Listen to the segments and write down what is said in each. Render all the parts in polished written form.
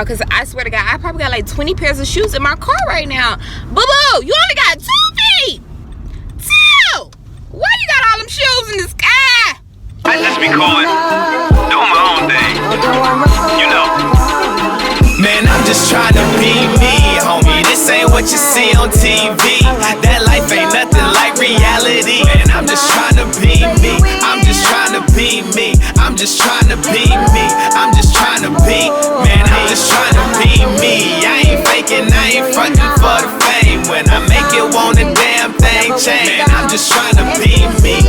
Because I swear to God, I probably got like 20 pairs of shoes in my car right now. Boo-boo, you only got 2 feet. 2. Why you got all them shoes in the sky? I just be cool, doing my own thing, you know. Man, I'm just trying to be me, homie. This ain't what you see on TV. That life ain't nothing like reality. Man, I'm just trying to be me. I'm just trying to be me. I'm just trying to be me. I'm just trying to be. Man, I'm just trying to be me. I ain't faking, I ain't frontin' for the fame. When I make it, won't a damn thing change. Man, I'm just trying to be me.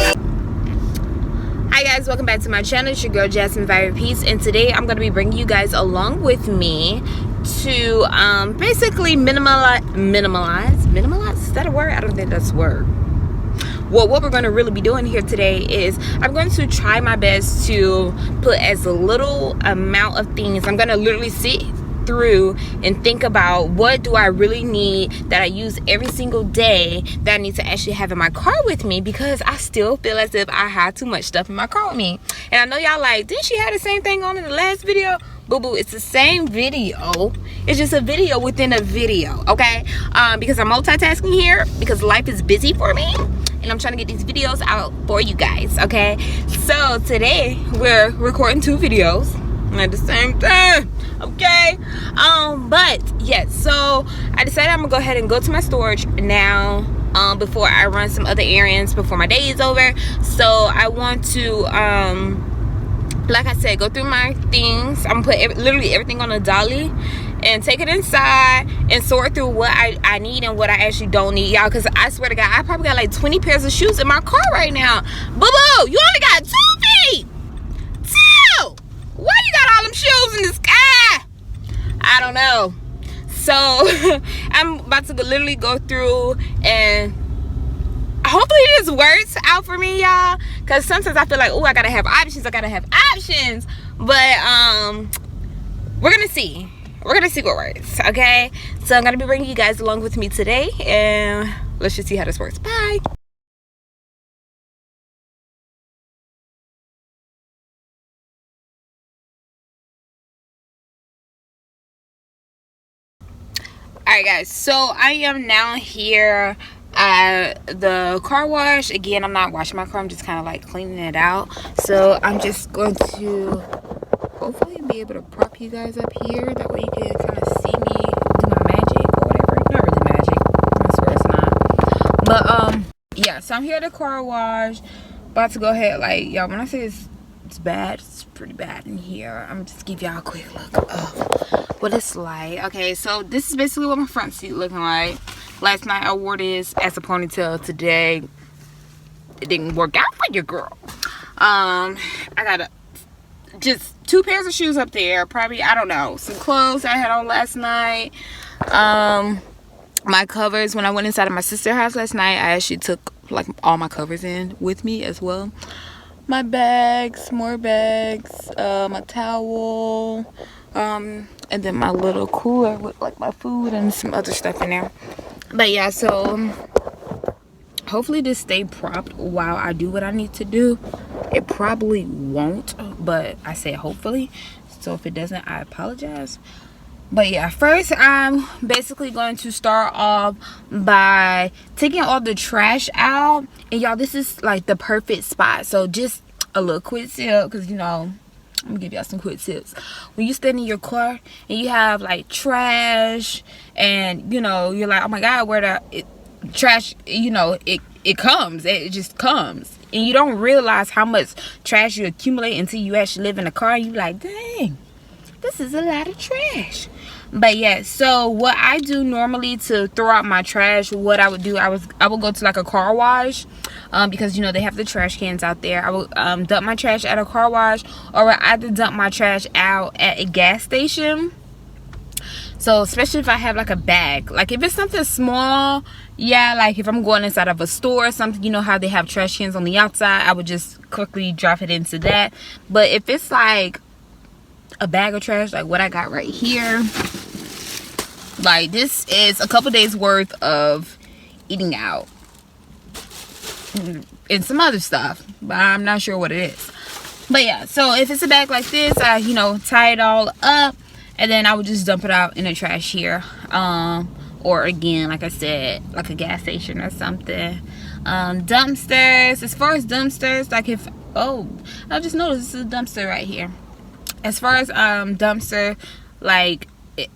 Hi guys, welcome back to my channel. It's your girl Jasmine Vibing Peace, and today I'm going to be bringing you guys along with me to basically minimalize. Is that a word? I don't think that's a word. Well, what we're going to really be doing here today is I'm going to try my best to put as little amount of things. I'm going to literally sit through and think about what do I really need that I use every single day that I need to actually have in my car with me, because I still feel as if I have too much stuff in my car with me. And I know y'all like, didn't she have the same thing on in the last video? Boo-boo, it's the same video. It's just a video within a video, okay? Because I'm multitasking here because life is busy for me and I'm trying to get these videos out for you guys, okay? So today we're recording 2 videos at the same time, okay? But yes, so I decided I'm gonna go ahead and go to my storage now before I run some other errands before my day is over. So I want to like I said, go through my things. I'm gonna put literally everything on a dolly and take it inside and sort through what I need and what I actually don't need, y'all, because I swear to God, I probably got like 20 pairs of shoes in my car right now. Boo-boo, you only got 2 feet. 2. Why you got all them shoes in the sky? I don't know. So I'm about to literally go through and hopefully this works out for me, y'all, because sometimes I feel like, oh, I gotta have options, but we're gonna see what works, okay? So I'm gonna be bringing you guys along with me today, and let's just see how this works. Bye. Alright guys, so I am now here at the car wash. Again, I'm not washing my car, I'm just kind of like cleaning it out. So I'm just going to hopefully be able to prop you guys up here, that way you can kind of see me do my magic or whatever. Not really magic, I swear it's not. But yeah, so I'm here at the car wash, about to go ahead. Like, y'all, when I say it's bad, it's pretty bad in here. I'm just give y'all a quick look of what it's like. Okay, so this is basically what my front seat looking like. Last night I wore this as a ponytail. Today it didn't work out for your girl. I got just 2 pairs of shoes up there, probably, I don't know, some clothes I had on last night. My covers, when I went inside of my sister's house last night, I actually took like all my covers in with me as well. My bags, more bags, my towel, and then my little cooler with like my food and some other stuff in there. But yeah, so hopefully this stay propped while I do what I need to do. It probably won't, but I said hopefully, so if it doesn't, I apologize. But yeah, first I'm basically going to start off by taking all the trash out. And y'all, this is like the perfect spot. So just a little quick tip, because you know, I'm gonna give y'all some quick tips. When you stand in your car and you have like trash, and you know, you're like, oh my God, where the trash, you know, it comes, it just comes, and you don't realize how much trash you accumulate until you actually live in a car, and you like, dang, this is a lot of trash. But yeah, so what I do normally to throw out my trash, what I would do, I would go to like a car wash, because you know they have the trash cans out there. I would dump my trash at a car wash, or I either dump my trash out at a gas station. So especially if I have like a bag, like if it's something small, yeah, like if I'm going inside of a store or something, you know how they have trash cans on the outside, I would just quickly drop it into that. But if it's like a bag of trash like what I got right here, like this is a couple days worth of eating out and some other stuff, but I'm not sure what it is. But yeah, so if it's a bag like this, I, you know, tie it all up and then I would just dump it out in the trash here, or again, like I said, like a gas station or something. Dumpsters, as far as dumpsters, like if, oh, I just noticed this is a dumpster right here. As far as dumpster, like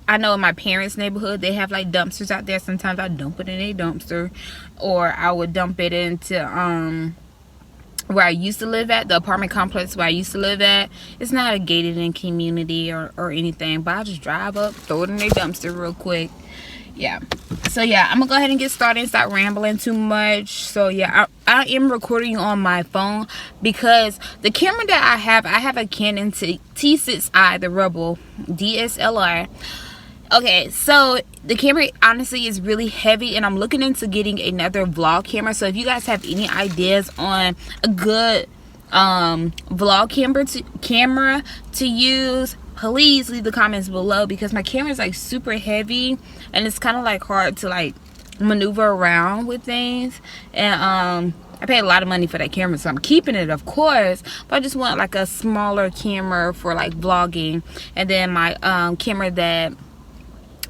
I know in my parents' neighborhood they have like dumpsters out there. Sometimes I dump it in a dumpster, or I would dump it into where I used to live at, the apartment complex where I used to live at. It's not a gated in community or anything, but I'll just drive up, throw it in a dumpster real quick. Yeah, so yeah, I'm gonna go ahead and get started and start rambling too much. So yeah, I am recording on my phone because the camera that I have a Canon T6i, the Rebel DSLR. Okay, so the camera honestly is really heavy, and I'm looking into getting another vlog camera. So if you guys have any ideas on a good vlog camera to use, please leave the comments below, because my camera is like super heavy and it's kind of like hard to like maneuver around with things. And I paid a lot of money for that camera, so I'm keeping it, of course, but I just want like a smaller camera for like vlogging. And then my camera, that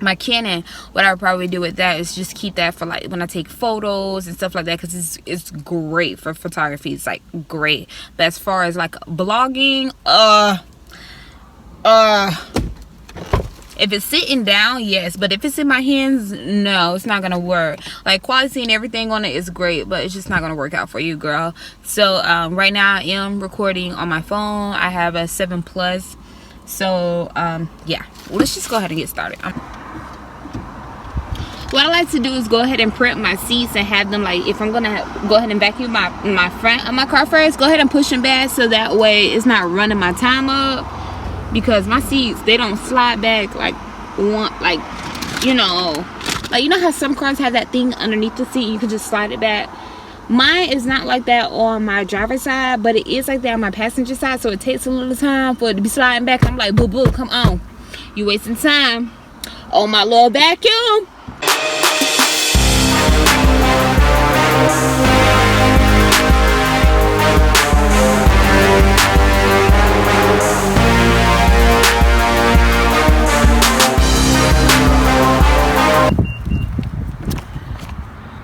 my Canon, what I would probably do with that is just keep that for like when I take photos and stuff like that, because it's great for photography. It's like great, but as far as like vlogging, if it's sitting down, yes, but if it's in my hands, no, it's not gonna work. Like quality and everything on it is great, but it's just not gonna work out for you, girl. So right now I am recording on my phone. I have a 7 Plus. So yeah, let's just go ahead and get started. What I like to do is go ahead and prep my seats and have them, like, if I'm gonna go ahead and vacuum my front of my car first, go ahead and push them back, so that way it's not running my time up. Because my seats, they don't slide back like you know how some cars have that thing underneath the seat, you can just slide it back. Mine is not like that on my driver's side, but it is like that on my passenger side, so it takes a little time for it to be sliding back. I'm like, boo boo, come on, you wasting time on my little vacuum.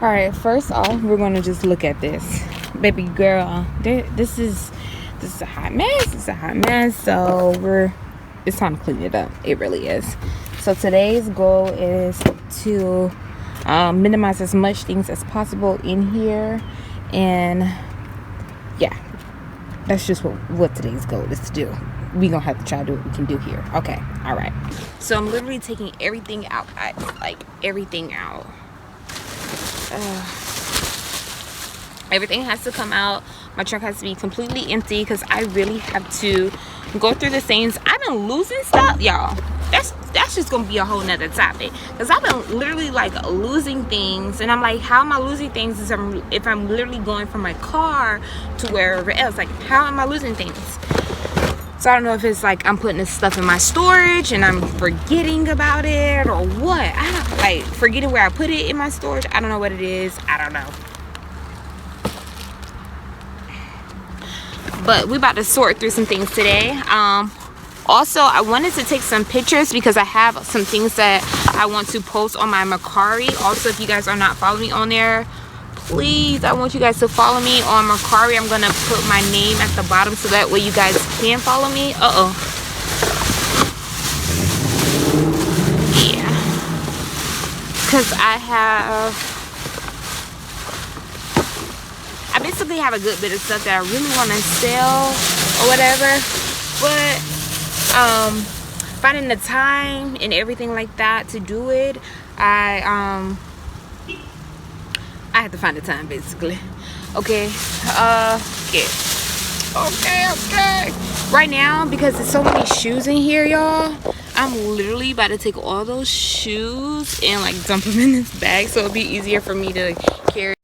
Alright, first off, we're gonna just look at this. Baby girl, this is a hot mess. It's a hot mess, so it's time to clean it up. It really is. So today's goal is to minimize as much things as possible in here, and yeah, that's just what today's goal is to do. We gonna have to try to do what we can do here. Okay, all right. So I'm literally taking everything out, guys, like everything out. Everything has to come out. My truck has to be completely empty, because I really have to go through the things. I've been losing stuff, y'all. That's just gonna be a whole nother topic, because I've been literally like losing things, and I'm like, how am I losing things if I'm literally going from my car to wherever else? Like, how am I losing things? So I don't know if it's like I'm putting this stuff in my storage and I'm forgetting about it, or what. I don't, like, forgetting where I put it in my storage. I don't know what it is. I don't know. But we about to sort through some things today. Also, I wanted to take some pictures because I have some things that I want to post on my Mercari. Also, if you guys are not following me on there, please, I want you guys to follow me on Mercari. I'm gonna put my name at the bottom so that way you guys can follow me. Yeah, because I basically have a good bit of stuff that I really want to sell or whatever, but finding the time and everything like that to do it, I have to find the time, basically. Okay. Okay. Right now, because there's so many shoes in here, y'all, I'm literally about to take all those shoes and like dump them in this bag, so it'll be easier for me to carry.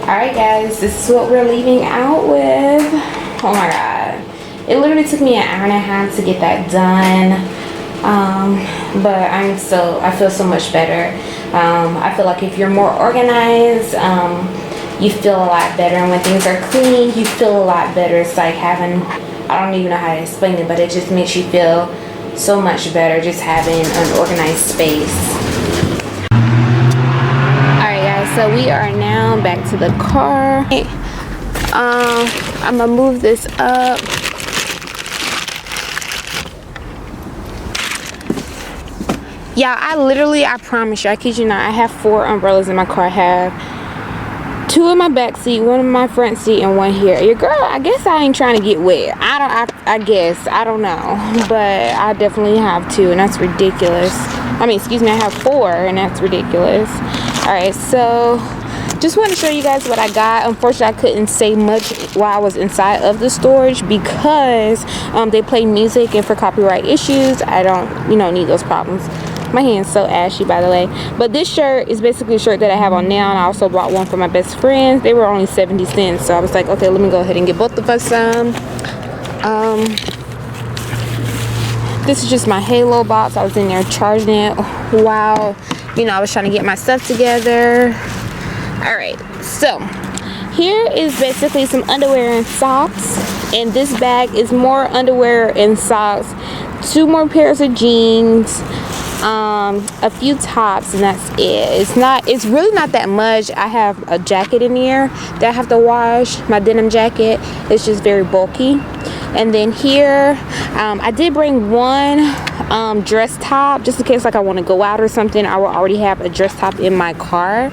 Alright guys, this is what we're leaving out with. Oh my god. It literally took me an hour and a half to get that done. But I feel so much better. I feel like if you're more organized, you feel a lot better. And when things are clean, you feel a lot better. It's like having, I don't even know how to explain it, but it just makes you feel so much better just having an organized space. So we are now back to the car. I'm gonna move this up. Yeah, I promise you, I kid you not, I have 4 umbrellas in my car. I have 2 in my back seat, 1 in my front seat, and 1 here. Your girl, I guess I ain't trying to get wet. I guess, I don't know. But I definitely have 2, and that's ridiculous. I mean, excuse me, I have 4, and that's ridiculous. Alright, so just want to show you guys what I got. Unfortunately, I couldn't say much while I was inside of the storage because they play music, and for copyright issues, I don't, need those problems. My hand's so ashy, by the way. But this shirt is basically a shirt that I have on now, and I also bought one for my best friends. They were only 70 cents, so I was like, okay, let me go ahead and get both of us some. This is just my Halo box. I was in there charging it while, I was trying to get my stuff together. Alright, so here is basically some underwear and socks, and this bag is more underwear and socks, 2 more pairs of jeans, a few tops, and that's it. It's really not that much. I have a jacket in here that I have to wash, my denim jacket. It's just very bulky. And then here I did bring 1 dress top just in case I want to go out or something. I will already have a dress top in my car.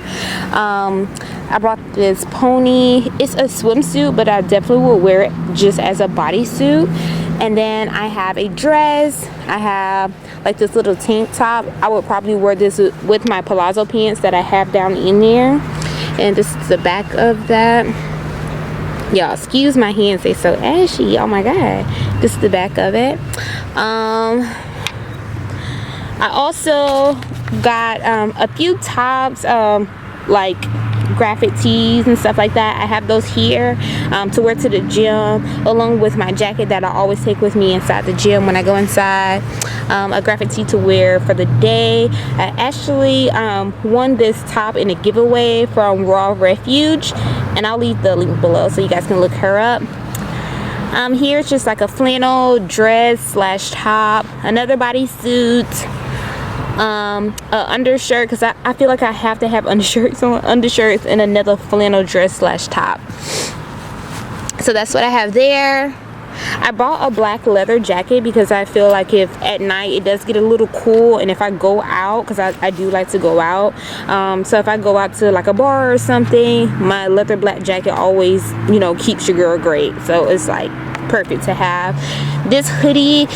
I brought this pony. It's a swimsuit, but I definitely will wear it just as a bodysuit. And then I have a dress. I have like this little tank top. I would probably wear this with my palazzo pants that I have down in there. And this is the back of that. Y'all, excuse my hands, they so ashy. Oh my god. This is the back of it. I also got a few tops, like graphic tees and stuff like that. I have those here to wear to the gym, along with my jacket that I always take with me inside the gym when I go inside. A graphic tee to wear for the day. I actually won this top in a giveaway from Raw Refuge, and I'll leave the link below so you guys can look her up. Here it's just like a flannel dress slash top, another bodysuit, undershirt, because I feel like I have to have undershirts, and another flannel dress slash top. So that's what I have there. I bought a black leather jacket because I feel like if at night it does get a little cool, and if I go out, because I do like to go out, so if I go out to like a bar or something, my leather black jacket always keeps your girl great. So it's like perfect to have. This hoodie,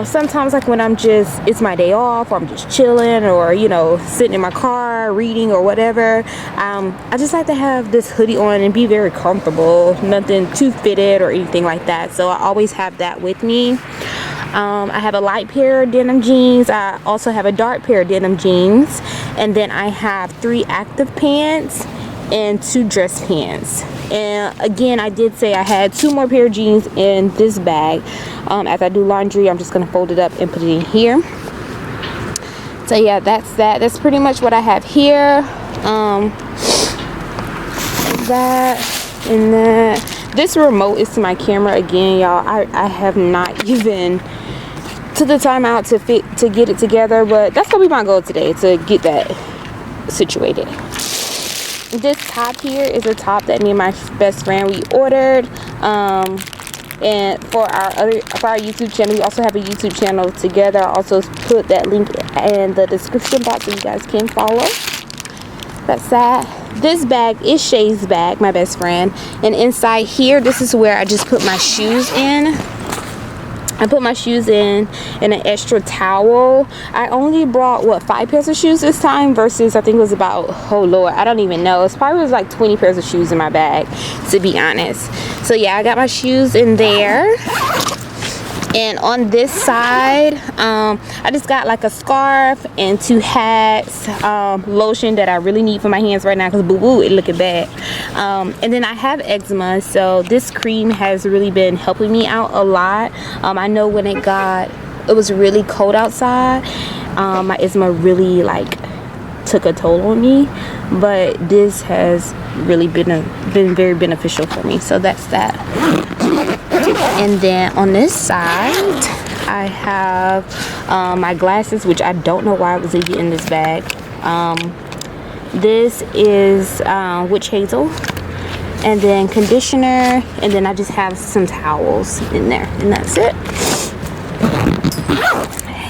sometimes like when it's my day off, or I'm just chilling, or sitting in my car reading or whatever, I just like to have this hoodie on and be very comfortable, nothing too fitted or anything like that. So I always have that with me. I have a light pair of denim jeans. I also have a dark pair of denim jeans, and then I have 3 active pants and 2 dress pants. And again, I did say I had 2 more pair of jeans in this bag. As I do laundry, I'm just gonna fold it up and put it in here. So yeah, that's that. That's pretty much what I have here. That and that. This remote is to my camera again, y'all. I have not even took the time out to get it together, but that's gonna be my goal today, to get that situated. This top here is a top that me and my best friend we ordered, and for our YouTube channel. We also have a YouTube channel together. I also put that link in the description box so you guys can follow. That's that. This bag is Shay's bag, my best friend, and inside here, this is where I just put my shoes in. I put my shoes in an extra towel. I only brought 5 pairs of shoes this time, versus I think it was about, oh lord, I don't even know, it's probably was like 20 pairs of shoes in my bag, to be honest. So yeah, I got my shoes in there. And on this side, I just got like a scarf and 2 hats, lotion that I really need for my hands right now because boo-boo, it looking bad. And then I have eczema, so this cream has really been helping me out a lot. I know when it was really cold outside, my eczema really like took a toll on me, but this has really been very beneficial for me. So that's that. And then on this side I have my glasses, which I don't know why I was even in this bag. This is witch hazel, and then conditioner, and then I just have some towels in there, and that's it.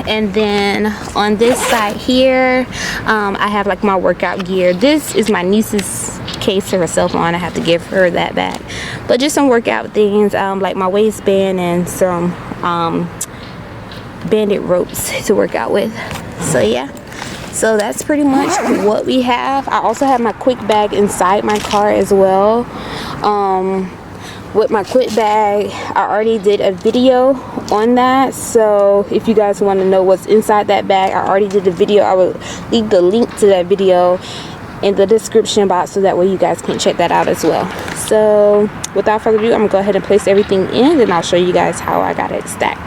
And then on this side here, I have like my workout gear. This is my niece's case to herself on. I have to give her that back. But just some workout things, like my waistband and some bandit ropes to work out with. So yeah, so that's pretty much what we have. I also have my quick bag inside my car as well. With my quick bag, I already did a video on that, so if you guys want to know what's inside that bag, I already did a video. I will leave the link to that video in the description box so that way you guys can check that out as well. So without further ado, I'm gonna go ahead and place everything in, and I'll show you guys how I got it stacked.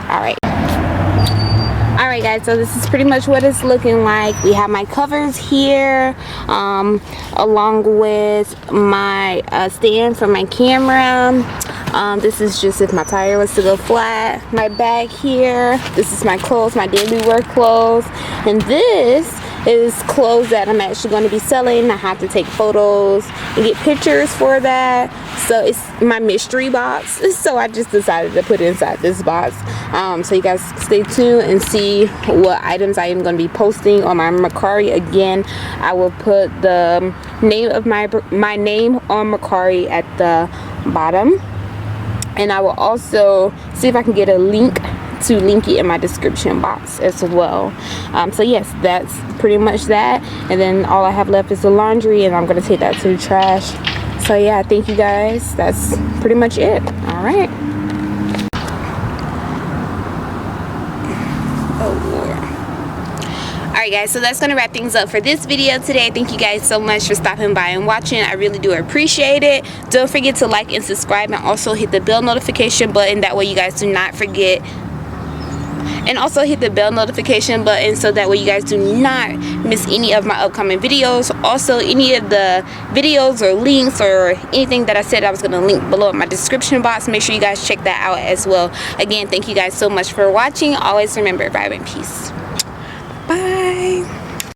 Alright guys, so this is pretty much what it's looking like. We have my covers here, along with my stand for my camera. This is just if my tire was to go flat. My bag here, this is my clothes, my daily wear clothes, and this is clothes that I'm actually going to be selling. I have to take photos and get pictures for that, so it's my mystery box, so I just decided to put it inside this box. So you guys stay tuned and see what items I am going to be posting on my Mercari. Again, I will put the name of my name on Mercari at the bottom, and I will also see if I can get a link to link it in my description box as well. So yes, that's pretty much that, and then all I have left is the laundry, and I'm going to take that to the trash. So yeah, thank you guys, that's pretty much it. All right. Alright guys, so that's going to wrap things up for this video today. Thank you guys so much for stopping by and watching. I really do appreciate it. Don't forget to like and subscribe, and also hit the bell notification button. That way you guys do not forget. And also hit the bell notification button so that way you guys do not miss any of my upcoming videos. Also, any of the videos or links or anything that I said I was going to link below in my description box, make sure you guys check that out as well. Again, thank you guys so much for watching. Always remember, vibe and peace. Bye.